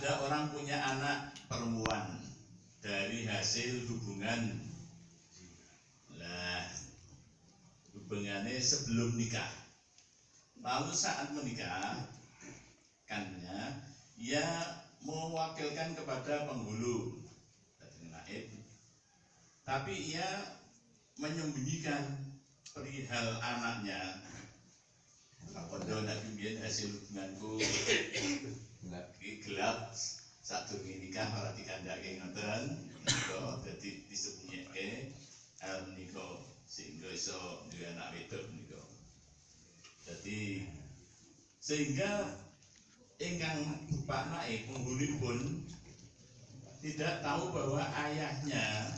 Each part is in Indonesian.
ada orang punya anak perempuan dari hasil hubungan, lah hubungannya sebelum nikah, lalu saat menikah kannya ia mewakilkan kepada penghulu naib, tapi ia menyembunyikan perihal anaknya. Kondo nak bimbingan hasil hubunganku gelap satu nikah malah dikandake ngoten niku dadi disembunyiake niku sehingga iso duwe anak wedok niku. Dadi sehingga ingkang Pak Naib penghulipun tidak tahu bahwa ayahnya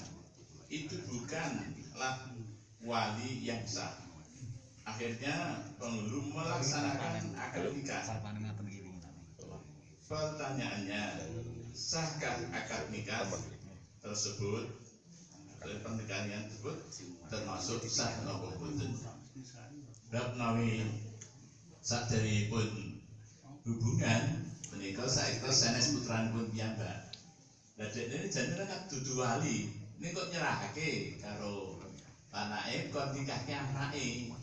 itu bukanlah wali yang sah. Akhirnya penghulu melaksanakan akad nikah. Pertanyaannya, sahkah akad nikah tersebut, pernikahan tersebut termasuk sah napa boten? Bab nawi saderengipun hubungan menika saiki sanes putranipun piyambak. Lah dekne janjane kan dudu wali, ning kok nyerahake karo anake kon nikahke anake.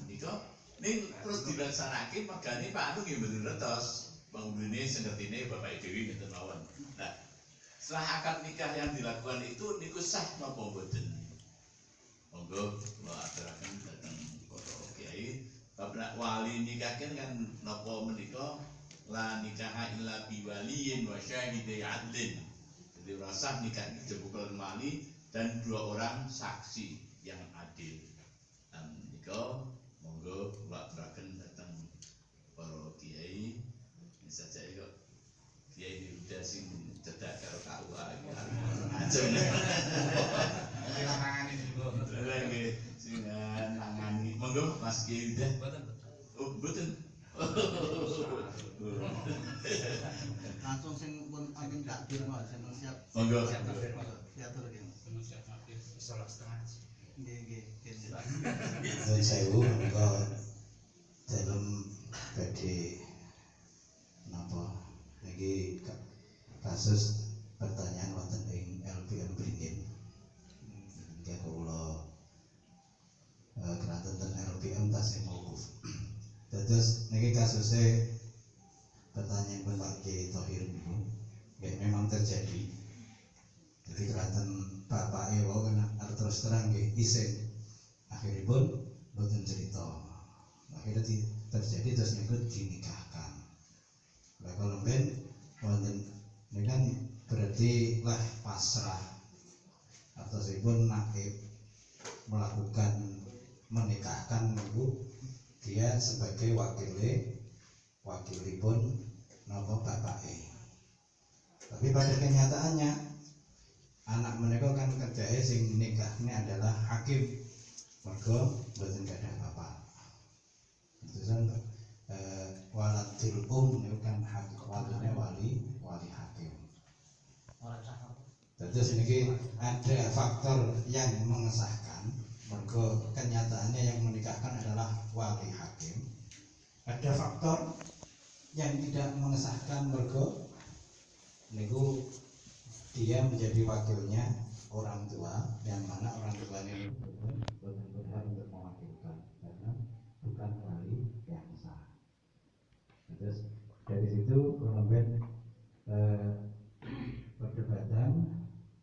Nika ning terus dilaksanake megane Pak Anu nggih mboten retos. Penghulune sing ngertine Bapak Dewi ngeten mawon. Nah, setelah akad nikah yang dilakukan itu niku sah napa mboten? Monggo kula aturaken dhateng para kiai. Bab wali nikahken kan napa menika la nikaha illa bi waliyin wa syahidai adlin. Jadi ora sah nikah dijebuk wali dan dua orang saksi yang adil. Dan nika monggo kula aturaken dhateng para kiai. Saja kok kiai ini udah sing cedak karo KUA iki. Ajeng. Nangani niku. Lagi sing nangani. Monggo Mas Kiai udah. Mboten. Oh, mboten. Langsung sing pun amin takbir mawon sampeyan siap. Monggo. Diatur iki. Siap takbir salat setengah. Nggih. Nuwun sewu menika dalem badhe napa niki kasus pertanyaan wonten ing LPM Beringin. Nggih kula keranten ten LPM tasih mawkuf. Dados niki kasuse pertanyaan pun Pak Kiai Thohir niku nggih memang terjadi. Jadi keranten bapake wau kan terus terang nggih isin. Akhiripun boten cerita. Akhirnya terjadi terus niku dinikahkan. Lah kalau ben wonten ini kan berarti lah pasrah atau sipun naib melakukan menikahkan niku dia sebagai wakilipun napa bapake. Tapi pada kenyataannya anak mereka kan kerjae sing nikahnya adalah hakim. Mergo mboten gadah bapak. Terusan waladul niku kan hakim wali hakim. Terus ini ada faktor yang mengesahkan. Mergo kenyataannya yang menikahkan adalah wali hakim. Ada faktor yang tidak mengesahkan mergo niku dia menjadi wakilnya orang tua, yang mana orang tuanya betul berhak untuk mewakilkan karena bukan wali yang sah. Terus dari situ kemudian perdebatan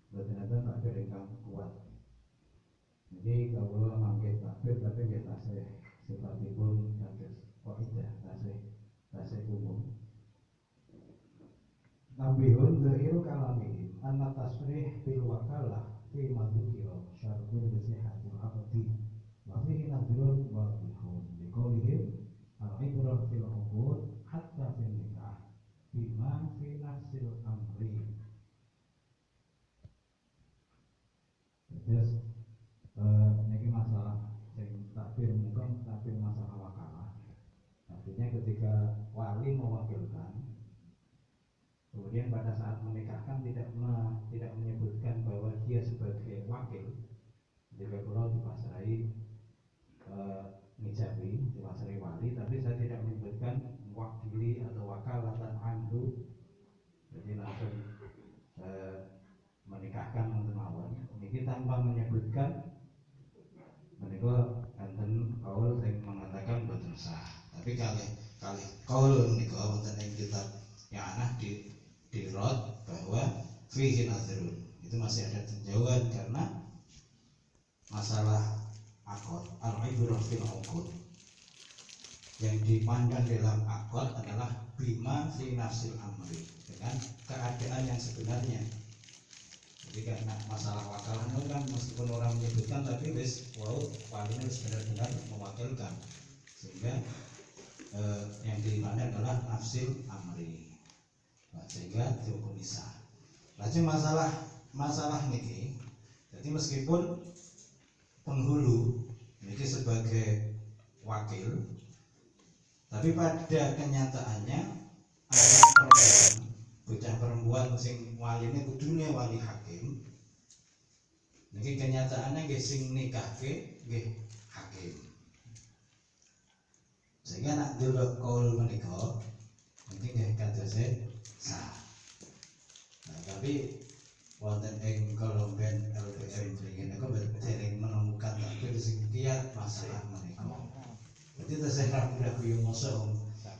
ternyata takbir ingkang kuat. Jadi kalau mangke takbir tapi nggih tasih sifatipun kados kaidah tasih umum. Nabihun dhahiru kalami anna tasrih bil wakalah fi madhukira syartun bisihatil aqdi wa fihi nadrun wa bihun liqaulihim al-ibrah fil uqud hatta fil nikah bima fi nafsil amri. Terus ini masalah yang takbir mungkin takbir masalah wakalah. Artinya ketika wali mewakilkan, kemudian pada saat menikahkan tidak menyebutkan bahwa dia sebagai wakil. Jika kalau dipasrai ngijabi, dipasrai wali, tapi saya tidak menyebutkan wakili atau wakalatan anhu Jadi langsung menikahkan wonten mawon. Niki tanpa menyebutkan menika enten kaul sing mengatakan boten sah. Tapi kali kaul menika wonten ing kitab Yanah di rot bahwa fihi nazrun. Itu masih ada tinjauan karena masalah akad al-ibrah fil uqud. Yang dipandang dalam akad adalah bima fi nafsil amri, dengan keadaan yang sebenarnya. Jadi karena masalah wakalan itu kan meskipun orang menyebutkan tapi wis walinya wis benar-benar mewakilkan, sehingga yang dipandang adalah nafsil amri, sehingga dihukum sah. Lajeng masalah niki, jadi meskipun penghulu niki sebagai wakil, tapi pada kenyataannya ada perempuan, bocah perempuan sing waline kudune wali hakim. Niki kenyataannya nggih sing nikahke nggih hakim. Sehingga nak delok kaul menika niki nggih kadose sah. Nah, tapi wonten ing kolomben LPM mriki niku dereng menemukan takdir sing kiat masalah menika. Jadi terserah ragu yo mosok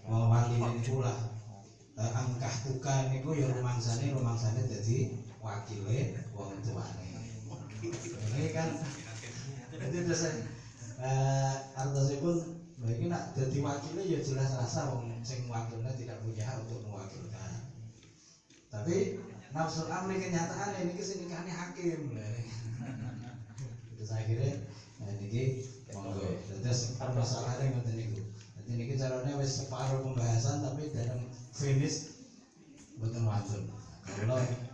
wali niku lah angkah tuka niku ya rumangsane dadi wakile wong tuane. Ini kan jadi terus artosipun lha iki nak dadi wakile ya jelas rasa wong sing wakilnya tidak punya hak untuk mewakilkan. Tapi nafsul amri kenyataan ini sing nikahane hakim. Itu saya kira niki monggo. Terus permasalahannya ngoten niku. Jadi niki carane wis separuh pembahasan tapi dalam finish mboten wonten.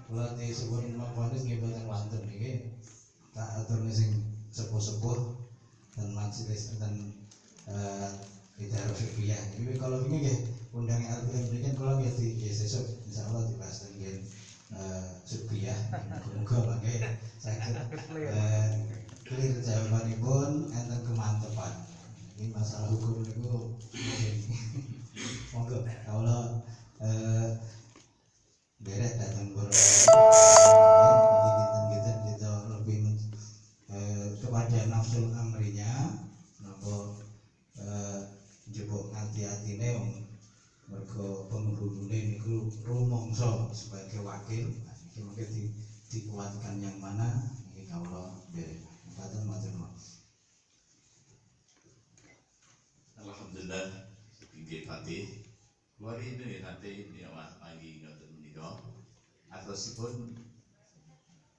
Kula disebut maponis nggih mboten wonten niki. Tak aturne sing sepuh-sepuh dan majelis dan Idarah Fiqhiyah. Iki kalau ini nggih undang LPM mriki kula nggih sesuk insyaallah dibahas nggih Fiqhiyah. Muga mangke saged clear jawabanipun enten kemantepan. Ini masalah hukum niku monggo kawula derek datang kita lebih kepada nafsul amrinya napa njebok hati-hatine wong mergo penghulune niku rumangsa sebagai wakil. Iki mungkin dikuatkan yang mana iki kawula derek. Katen matur nuwun. Alhamdulillah, inggih Fatih. Wari ini nanti ini lagi ngoten menika. Atosipun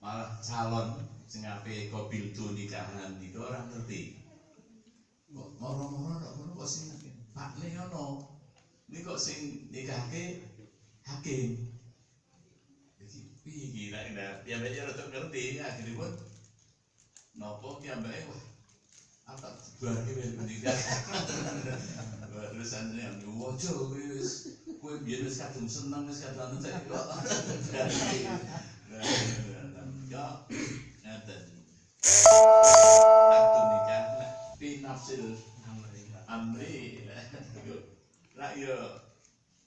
malah calon sing ape kobil tu nikahan niku ora ngerti. Kok moro-moro kok sing Pak ne ngono. Ini kok sing nikahke hakim. Jadi piye iki nek ya ben ora ngerti akhiripun napa piyambake wah apa barke ben pendidikan terus anjene wojo wis kowe biyen wis kadung seneng wis kadung saiki kok ya ngaten aktu nikah fi nafsil amri lah yo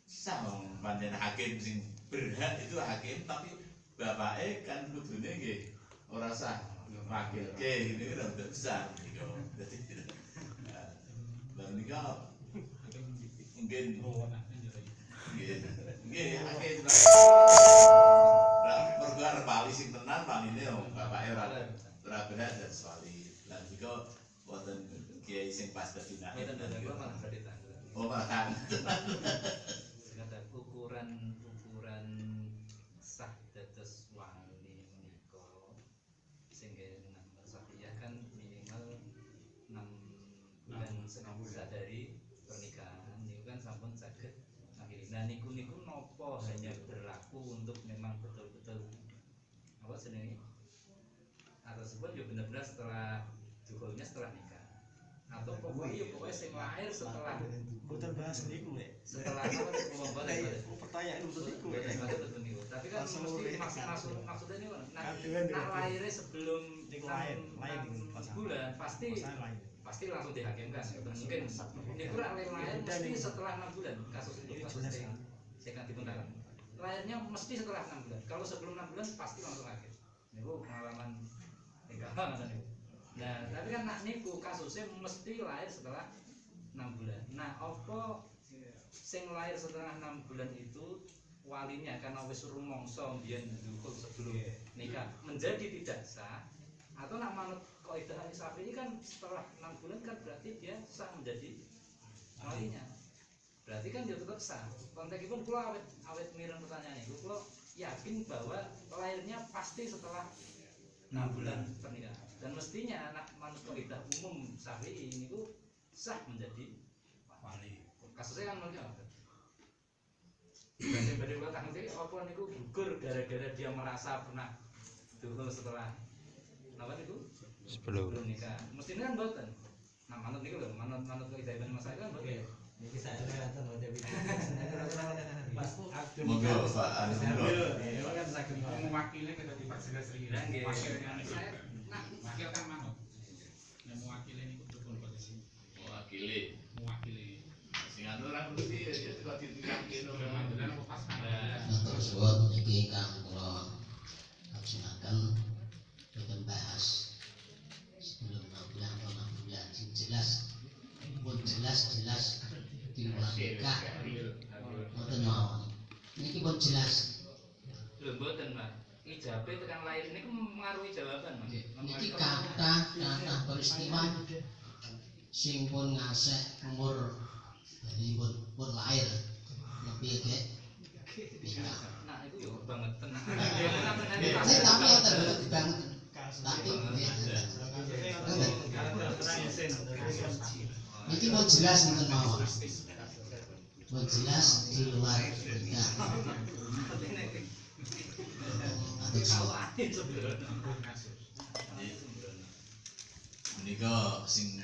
sama pancen hakim sing berhak itu hakim tapi bapake kan kudune nggih ora sah wakil ke ini kan udah besar gitu. Jadi dan nikah mungkin akhir bergerak bali sing tenan paline bapake ora bener dan sekali lan jika wonten kiai sing pas dadi nak oh malah ukuran sah dados wali menika sing Safiyah kan minimal 6 bulan dari pernikahan niku kan sampun saged akhiri. Nah niku napa hanya berlaku untuk memang betul-betul apa jenenge atau sebut ya benar-benar setelah dukhulnya setelah nikah atau pokoknya sing lahir setelah Boten bahas niku lek. setelah apa Pertanyaan boten niku. Tapi kan mesti maksudnya ini nak lahirnya sebelum lahir bulan pasti langsung dihakimkan. Mungkin ini kurang lahir pasti setelah 6 bulan kasus itu saya kan dibenarkan. lahirnya mesti setelah 6 bulan. Kalau sebelum 6 bulan pasti langsung lahir. Niku pengalaman tinggal ngoten niku. Nah, tapi kan nak niku kasusnya mesti lahir setelah 6 bulan. Nah, apa sing lahir setelah 6 bulan itu walinya karena wis rumangsa mbiyen dukul sebelum nikah menjadi tidak sah, atau nak manut kaidah Syafi'i kan setelah 6 bulan kan berarti dia sah menjadi walinya. Berarti kan dia tetap sah. Konteksipun kula awet mireng pertanyaan itu, kula yakin bahwa lahirnya pasti setelah 6 bulan pernikahan. Dan mestinya anak manut kaidah umum Syafi'i niku sah menjadi wali. Kasusnya kan ngono. Dibanding kula takut apa niku gugur gara-gara dia merasa pernah dulu setelah napa niku sebelum nikah. Mestinya kan mboten. Nah, manut niku lho, manut kaidah Ibnu Mas'ud kan mboten. Niki sadene ngaten mboten bisa. Mas Monggo Pak Anu. kan saged mewakili kita diperjelas lagi. Nggih. Wakil kan manut. Yang mewakili ini kudu posisi. Mewakili. Mewakili. Sing anu ora mesti ya kok ditinggalke no. Kemandulan apa pas kan? Matur suwun niki kang kula laksanaken boten bahas sebelum 6 bulan atau 6 bulan sing jelas pun jelas dimulai nikah boten mawon niki pun jelas Lho mboten, Mbak. Ijabe tekan lahir niku mengaruhi jawaban, Mas. niki kata peristiwa sing pun ngasih umur dari pun lahir lebih gek nikah. Nah, itu yo banget tenang. Tapi yang terberat banget. Tapi ini mau jelas mungkin mau. Mau jelas di luar nikah. Atau Menika sing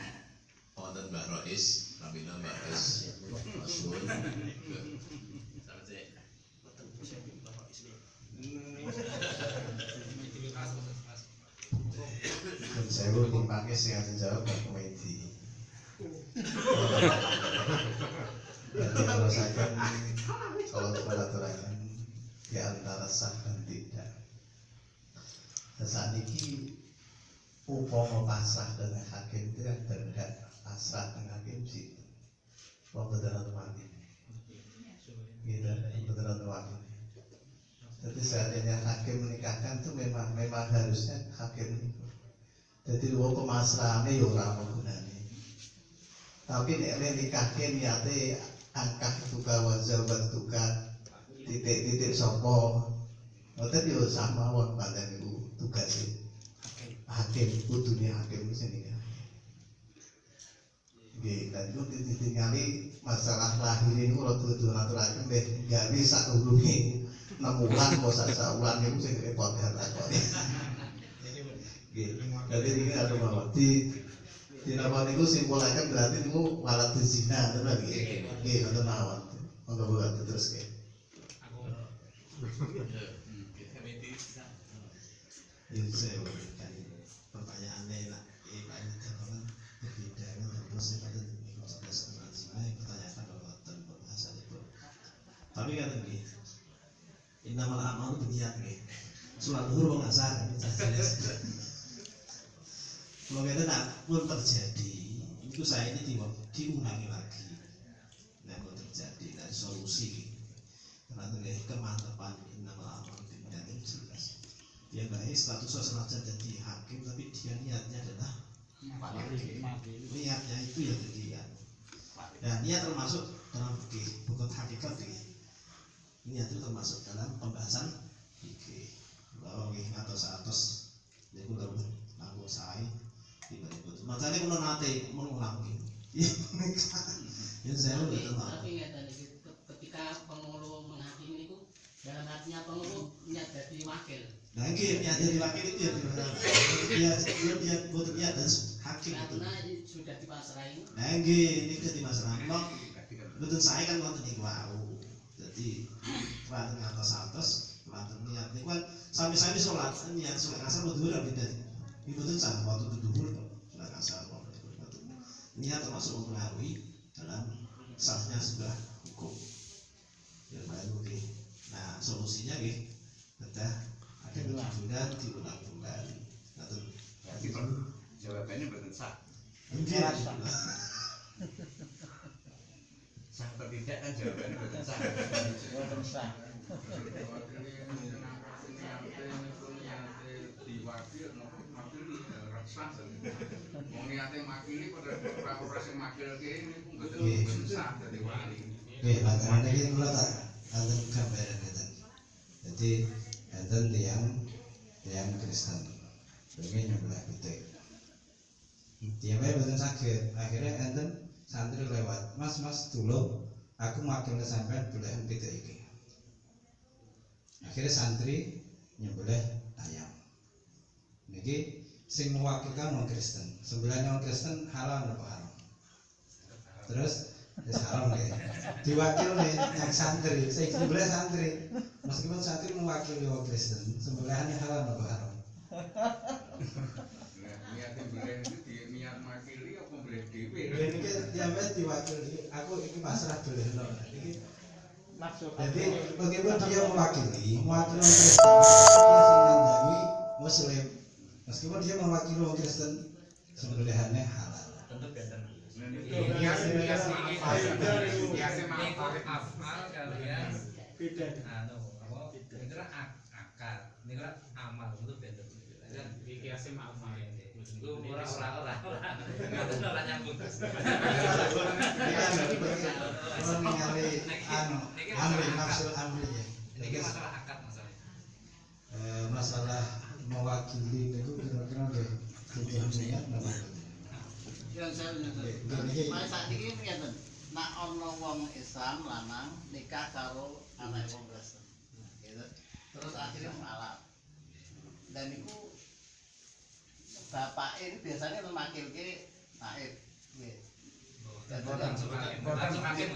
wonten Mbak Rois, Ramina Mbak Rois. Masyhur. Saya mau dipakai sih aja jawab Pak Komedi. Jadi kalau saya kan kalau beraturan di antara sah dan tidak. Dan saat ini upama pasrah dengan hakim itu kan berhak pasrah dengan hakim sih. Pembedaran wali. Gitu, pembedaran wali. Jadi seandainya hakim menikahkan itu memang harusnya hakim itu. Jadi wong pemasrahane ya ora ono gunane. Tapi nek nikahke niate angkah tuka wazabat tuka titik-titik sapa. Ngoten yo sama wong pancen iku tugase hakim kudune hakim sing nikah. Nggih, lan iku ditinggali masalah lahir ini ora kudu aturaken nek gawe sak urunge 6 bulan kok sak wulan niku sing repot takone. Jadi ini ada bahwa di nama niku simpulaken berarti niku walat zina tenan nggih. Nggih ngoten mawon. Monggo buat terus nggih. Ya saya kan pertanyaannya nak Pak Indra berbeda kan terus saya pada proses zina pertanyaan kalau pembahasan itu. Tapi kan begini. Innamal a'malu binniyat nggih. Salat zuhur wong asar kalau kita nak pun terjadi itu saya ini diulangi lagi nah pun terjadi dan solusi karena itu kemantapan innamal a'malu binniyat itu jelas ya baik statusnya senajan jadi hakim tapi dia niatnya adalah niatnya itu ya jadi dan niat termasuk dalam fikih bukan hakikat fikih niat itu termasuk dalam pembahasan fikih bahwa atau itu kalau aku saya makanya kalau nanti mengulangi ya saya udah tahu tapi ketika pengulu menghakimi itu dalam artinya pengulu niat jadi wakil. nah ini niat jadi wakil itu ya dia buat niat dan hakim Karena sudah dipasrahi. nah ini sudah dipasrahi betul saya kan nonton ini wow jadi kelantan atas kelantan niat ini kan sampai sholat niat sholat asar mau dua beda ini betul sah waktu itu dulu sholat asar niat termasuk mempengaruhi dalam sahnya sebuah hukum ya baru Nah, solusinya nggih kedah ada 7 bulan diulang-ulang. Ngoten. Berarti jawabannya mboten sah. Nggih. Sah atau tidak kan jawabannya mboten sah. Mboten sah. Wong niate makili pada ora sing makilke niku mboten sah dadi wali. Nggih, makane iki kula tak wonten gambaran ngeten. Dadi enten tiyang Kristen. Pengen nyebelah pitik. Tiap boten saged. Akhirnya enten santri lewat. Mas tulung aku makilne sampean boleh pitik iki. Akhirnya santri nyembelih ayam. Niki sing mewakilkan wong Kristen. Sembelihane wong Kristen halal napa haram? Terus wis haram nggih. Diwakilne yang santri, sing nyembelih santri. Meskipun santri mewakili wong Kristen, sembelihane halal napa haram? Niate mbeleh iki niat makili apa mbeleh dhewe? Niki sampeyan diwakili, aku iki pasrah belehno. Iki Maksud jadi meskipun dia mewakili wong Kristen, dia sing ngandani Muslim. Meskipun dia mewakili wong Kristen, sembelihannya halal. tentu benten. Biasa afal kalian Beda. anu apa ini kira akad ini kira amal itu beda kan Iki asih maaf itu ora nyambung terus Kalau ningali amri maksud amri ya. ini masalah akad masalah Masalah mewakili itu kira-kira nggih butuh niat napa? Yang saya Mas sakniki ngeten. Nek ana wong Islam lanang nikah karo anak wong Kristen. Gitu. Terus akhirnya malam. Dan itu bapak ini biasanya memakilke naib. Nggih. langsung hakim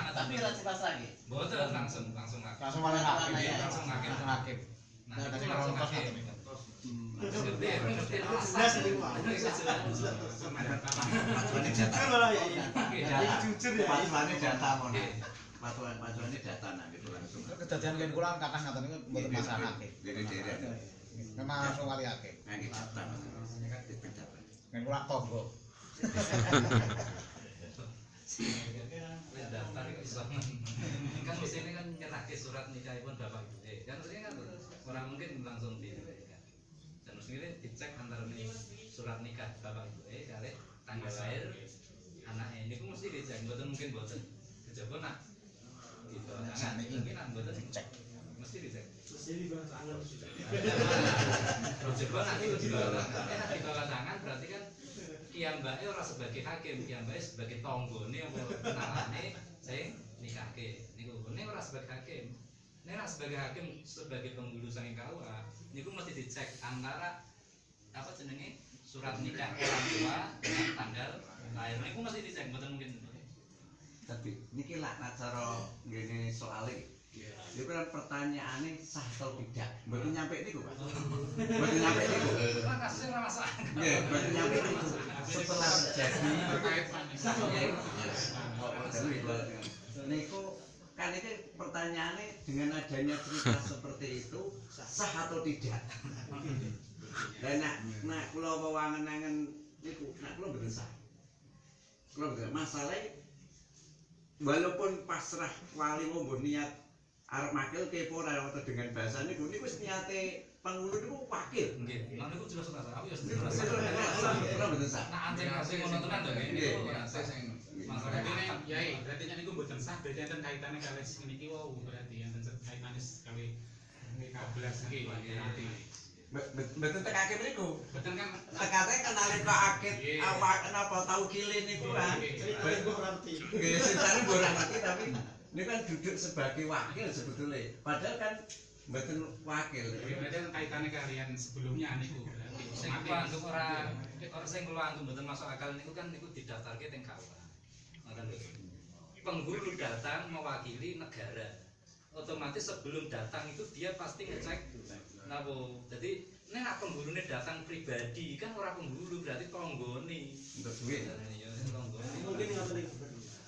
Tapi ora cepat lagi. boten langsung hakim Langsung malah hakim. langsung hakim Hakim. nah itu langsung hakim Patuane data mono. Patuane data nang gitu langsung. Kejadian kene kula kathah ngaten niku mboten masalah hakim. Dere-dere. Memang langsung kali hakim. Nang data. Dipendapatkan. Men kula tonggo. daftar itu Islam kan di sini kan nyerahke surat nikahipun bapak ibu kan maksudnya kan orang mungkin langsung di dan mestinya dicek antara ini surat nikah bapak ibu kali tanggal lahir anaknya ini pun mesti dicek mungkin boten kejaba nak gitu tangan mungkin boten dicek mesti dicek Jadi bahasa Arab sudah. kejaba nak itu di bawah tangan berarti kan kiambake ora sebagai hakim, kiambake sebagai tonggone apa kenalane saya nikahke. Niku nek ora sebagai hakim. Nek ora sebagai hakim sebagai penghulu saking KUA, niku mesti dicek antara apa jenenge surat nikah orang tua dengan tanggal lahir. Niku mesti dicek mboten mungkin. Tapi niki lak cara ngene soalé. Ya kan pertanyaane sah atau tidak. Mboten nyampe niku, Pak. Mboten nyampe niku. Lah kasusnya ora masalah. Nggih, mboten nyampe niku. Setelah terjadi terkait niku kan iki pertanyaane dengan adanya cerita seperti itu sah atau tidak. Dan nak kula wewangen-angen niku, nak kula mboten sah. Kula mboten masalah walaupun pasrah wali mbok niat arep makil kepo ora dengan bahasa niku wis niate penghulu niku wakil. Nggih, lan niku jelas ora aku ya Jelas. Kula mboten sah. Nah anjing ngono tenan to nggih. Nggih. Masalah Berarti yai, berarti niku mboten sah, berarti enten kaitane kali niki wau berarti enten kaitane kali 15 iki nanti. Mboten tek akeh niku. Betul kan Tekate kenalin kok akeh awak kenapa tau kile niku kan. Nggih, secara ora ngerti tapi ini kan duduk sebagai wakil sebetulnya. Padahal kan mboten wakil. berarti enten kaitane kalian sebelumnya niku. sing kula anggap ora sing kula anggap mboten masuk akal niku kan niku didaftarke teng KUA. Ngoten lho. Penghulu datang mewakili negara. Otomatis sebelum datang itu dia pasti ngecek napa. Jadi nek penghulune datang pribadi kan ora penghulu berarti tonggone. Untuk duit. Ya tonggone. Mungkin ngaten iki.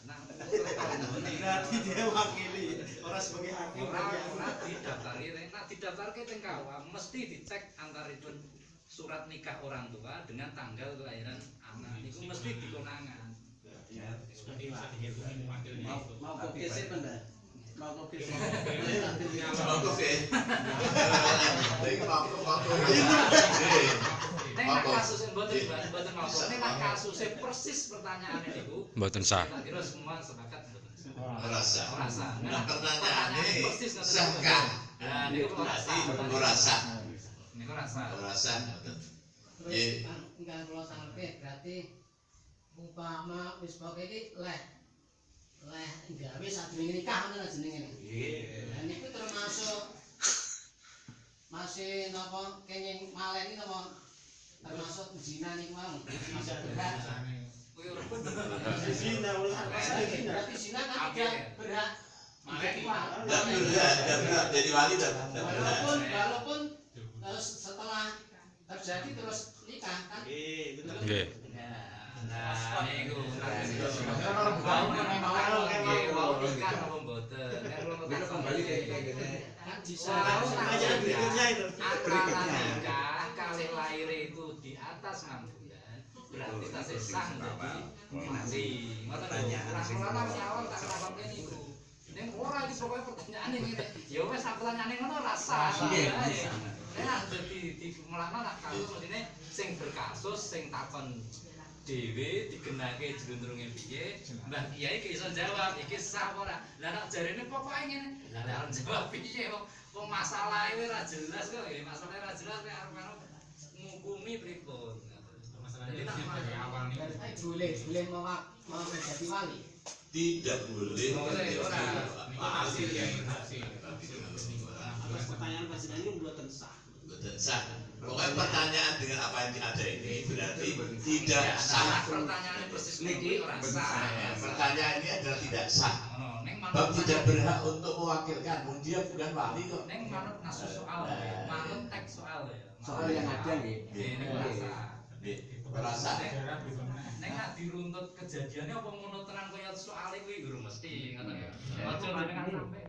Nah, Berarti dia wakili, orang sebagai hakim. ora didaftarke nek didaftarke teng KUA mesti dicek antaripun surat nikah orang tua dengan tanggal kelahiran anak niku mesti dikonangan. Seperti bisa dihubungi wakilnya itu. Mau kopi sih Benda. Mau kopi sih. Bagus ya. Lagi waktu. Nek nak kasusnya mboten mawon. Nek nak kasusnya persis pertanyaane niku Mboten sah. tak kira semua sepakat mboten sah. Ora sah. Ora sah. Nah pertanyaane persis ngoten. sahkah? Nah niku ora sah. Ora sah. Niku ora sah. Ora sah. Terus enggak kula sampe berarti umpama wis pokoke iki leh gawe sadurunge nikah ngono jenenge. Nggih. Lah niku termasuk masih napa kenging maleni napa termasuk zina niku mau. Masuk berat. Kuwi ora bener. Zina Berarti zina kan tidak berat. Tidak berat jadi wali tidak berat. Walaupun setelah terjadi terus nikah kan. Nggih. Nah, niku wau nikah apa mboten. Nek kembali Kan bisa Pelajaran berikutnya itu. berikutnya nikah kalih lair itu di atas 6 bulan berarti tasih sah jadi dinasti. Ngoten lho. Ora nyawang tak takon niku. Ning ora iki pokoke pertanyaane ngene. Ya wis sak pertanyaane ngono ora sah. Nek dadi mulane nak kasus mestine sing berkasus sing takon dhewe digenake jlundrunge piye Mbah Kiai ki iso jawab iki sah apa ora. Lah nek jarene pokoke ngene. Lah nek arep jawab piye wong masalahe ora jelas kok nggih. Masalahe ora jelas nek arep ngukumi pripun. Masalahnya dari awal nih. boleh mau menjadi wali. Tidak boleh. Hasil ya hasil. Pertanyaan presiden ini buatan sah. Betul sah. Pokoknya pertanyaan dengan apa yang ada ini berarti tidak sah. Pertanyaane persis niki ora sah. Pertanyaan ini adalah tidak sah. Ning Bab tidak berhak untuk mewakilkan. Dia bukan wali kok. ning manut nasus soal manut teks soal ya. Soal yang ada nggih. Ini ora sah. Ora sah. Nek nak diruntut kejadiannya apa ngono tenan kaya soal kuwi guru mesti ngoten ya. Aja jenengan sampe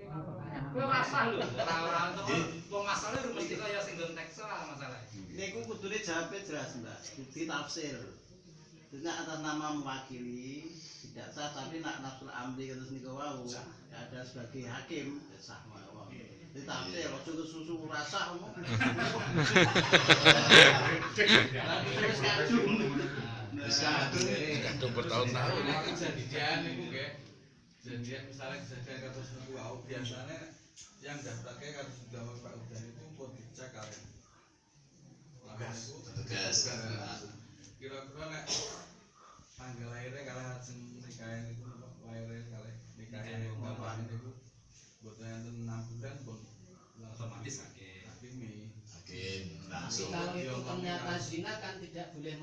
kowe ora sah lho. Ora temen wong masalahe guru mesti kaya sing nggon teks soal masalah. Niku kudune jawabe jelas Mbak. Bukti tafsir. Tidak atas nama mewakili tidak sah tapi nak nafsul amri terus niku wau ada sebagai hakim sah mawon. Ditafsir ojo susu rasa omong. Wis kadung. Wis kadung. Bertahun-tahun. Kejadian itu nggih. Kejadian misalnya kejadian kados niku wau biasanya yang daftarke kados gawe Pak Udan itu pun dicek kali. Tegas. Kira-kira nek tanggal lahirnya kalih ajeng nikahe niku lahirnya kalih nikahe bapak niku boten enten 6 bulan pun Otomatis akeh. Hakim Tapi langsung. kalau itu ternyata zina kan tidak boleh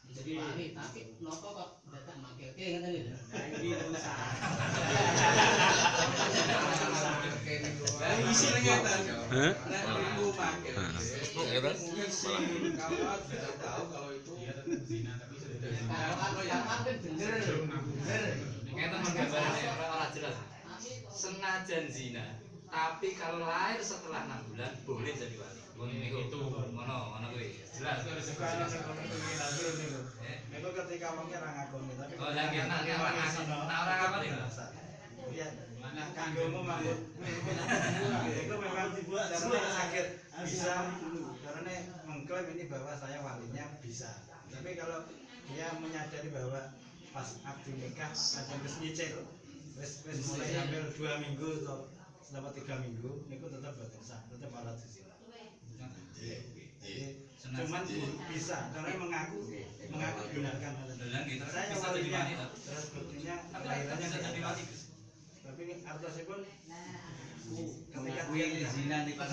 menjadi wali. Tapi nopo kok dadak makilke ngoten lho. Nah ini pun sah. isi ngeten. Hah? Nek niku makil. Ngeten? Isi kalau tidak tahu kalau itu Zina tapi sudah Kalau kan bener. Ngeten menggambarane ora jelas. Senajan zina, tapi kalau lahir setelah 6 bulan boleh jadi wali. Niku ngono kuwi. Jelas. Itu ketika mungkin orang ngakoni tapi. Oh, lah nggih nak orang apa nih? Iya. Nah, kanggomu mangut. Itu memang dibuat karena sakit bisa karena mengklaim ini bahwa saya walinya bisa. Tapi kalau dia menyadari bahwa pas akad nikah ada wis nyicil, wis mulai hampir 2 minggu atau selama 3 minggu, itu tetap boten sah, tetap alat zina. Cuman bisa karena mengaku gunakan alat. Saya walinya terus buktinya lahirannya jadi wali. tapi ini artosipun ketika Mengakui zina niku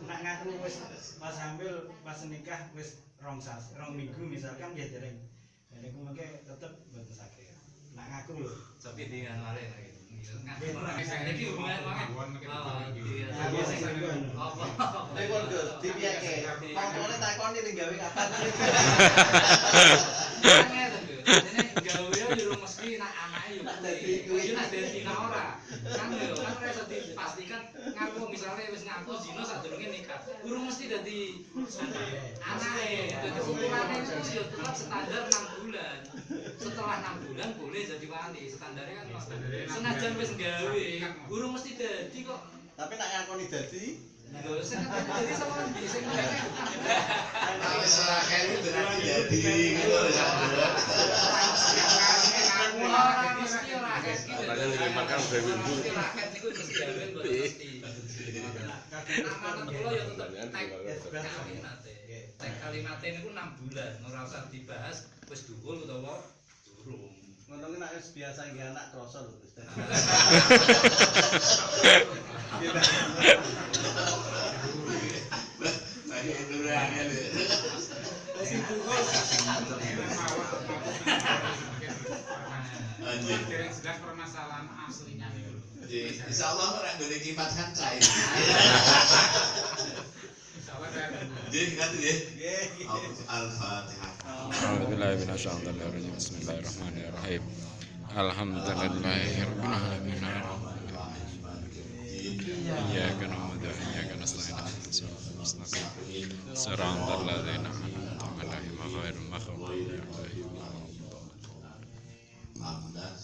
nak ngaku wis pas hamil pas nikah wis rong minggu misalkan ya dereng. Jadi aku mungkin tetep boten sakit. Nak ngaku lho. Tapi dengan wali lagi. Iki hubungan banget. Nah, biasa kan. Apa? Nek kon Gus, dipiyake. Koncone takoni ning gawe kapan. Ngeten lho. Dene gawe yo mesti nak anake yo kuwi. Kuwi nak dadi ora. kan yo kan ora iso dipastikan ngaku misalnya wis ngaku zina sadurunge nikah urung mesti dadi anake dadi hukumane itu yo tetap standar 6 bulan setelah 6 bulan boleh jadi wali standarnya kan senajan wis gawe urung mesti dadi kok Tapi nak ngakoni dadi lho sing dadi sama ndi sing wis ora kene berarti dadi gitu wis ada. Makanya ini makan dari ibu. rakyat niku mesti gawe mboten mesti. Nak manut kula ya tetep tek kalimate niku 6 bulan ora usah dibahas wis dhuwur utawa durung. ngono ki nek wis biasa nggih anak kroso lho Gus. Lagi durane lho. Anjir. Jelas permasalahan aslinya nih. Insyaallah ora ngene kipas kan cair. Insyaallah kan. Jadi ngerti nggih? Al-Fatihah. A'udzubillahi minasyaitonir rajim. Bismillahirrahmanirrahim. Alhamdulillahirabbil alamin. Iyyaka na'budu wa iyyaka nasta'in. Siratal ladzina an'amta 'alaihim ghairil maghdubi 'alaihim.